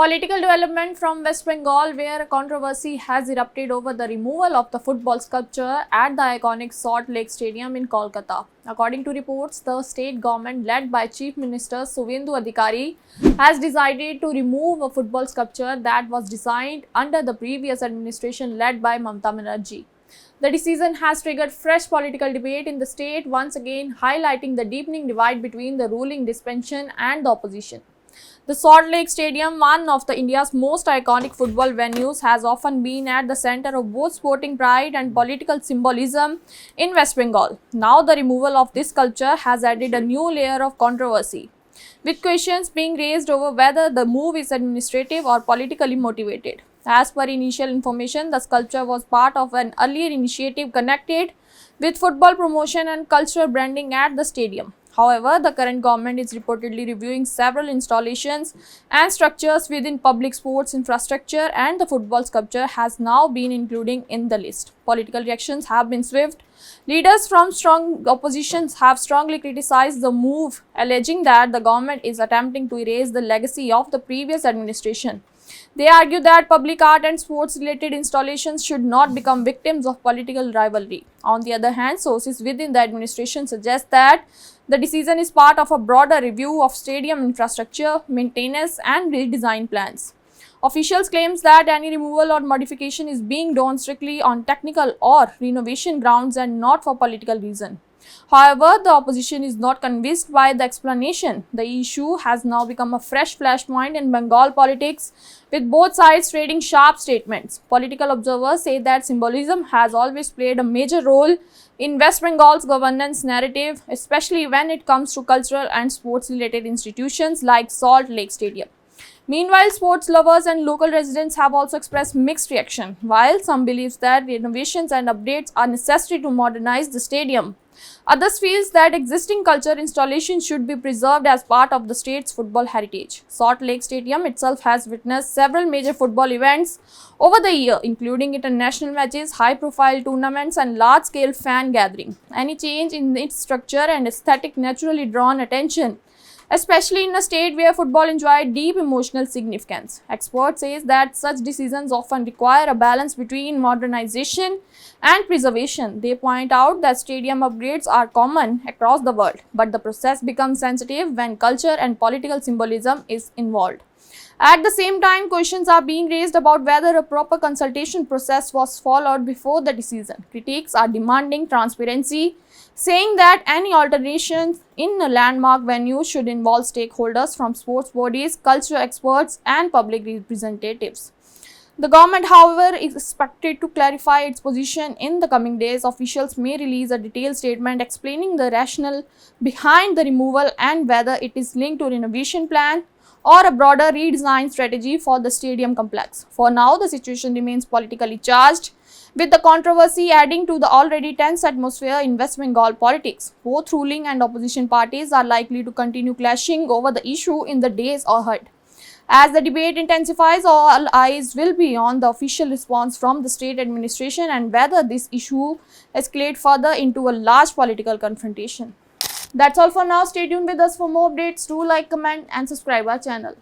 Political development from West Bengal, where a controversy has erupted over the removal of the football sculpture at the iconic Salt Lake Stadium in Kolkata. According to reports, the state government, led by Chief Minister Suvendu Adhikari, has decided to remove a football sculpture that was designed under the previous administration led by Mamata Banerjee. The decision has triggered fresh political debate in the state, once again highlighting the deepening divide between the ruling dispensation and the opposition. The Salt Lake Stadium, one of India's most iconic football venues, has often been at the center of both sporting pride and political symbolism in West Bengal. Now, the removal of this sculpture has added a new layer of controversy, with questions being raised over whether the move is administrative or politically motivated. As per initial information, the sculpture was part of an earlier initiative connected with football promotion and cultural branding at the stadium. However, the current government is reportedly reviewing several installations and structures within public sports infrastructure, and the football sculpture has now been included in the list. Political reactions have been swift. Leaders from strong oppositions have strongly criticized the move, alleging that the government is attempting to erase the legacy of the previous administration. They argue that public art and sports related installations should not become victims of political rivalry. On the other hand, sources within the administration suggest that the decision is part of a broader review of stadium infrastructure, maintenance, and redesign plans. Officials claim that any removal or modification is being done strictly on technical or renovation grounds and not for political reasons. However, the opposition is not convinced by the explanation. The issue has now become a fresh flashpoint in Bengal politics, with both sides trading sharp statements. Political observers say that symbolism has always played a major role in West Bengal's governance narrative, especially when it comes to cultural and sports-related institutions like Salt Lake Stadium. Meanwhile, sports lovers and local residents have also expressed mixed reaction. While some believe that renovations and updates are necessary to modernize the stadium, others feel that existing culture installations should be preserved as part of the state's football heritage. Salt Lake Stadium itself has witnessed several major football events over the year, including international matches, high-profile tournaments, and large-scale fan gathering. Any change in its structure and aesthetic naturally drawn attention, especially in a state where football enjoys deep emotional significance. Experts say that such decisions often require a balance between modernization and preservation. They point out that stadium upgrades are common across the world, but the process becomes sensitive when culture and political symbolism is involved. At the same time, questions are being raised about whether a proper consultation process was followed before the decision. Critics are demanding transparency, saying that any alterations in a landmark venue should involve stakeholders from sports bodies, cultural experts, and public representatives. The government, however, is expected to clarify its position in the coming days. Officials may release a detailed statement explaining the rationale behind the removal and whether it is linked to a renovation plan or a broader redesign strategy for the stadium complex. For now, the situation remains politically charged, with the controversy adding to the already tense atmosphere in West Bengal politics. Both ruling and opposition parties are likely to continue clashing over the issue in the days ahead. As the debate intensifies, all eyes will be on the official response from the state administration and whether this issue escalates further into a large political confrontation. That's all for now. Stay tuned with us for more updates. Do like, comment, and subscribe our channel.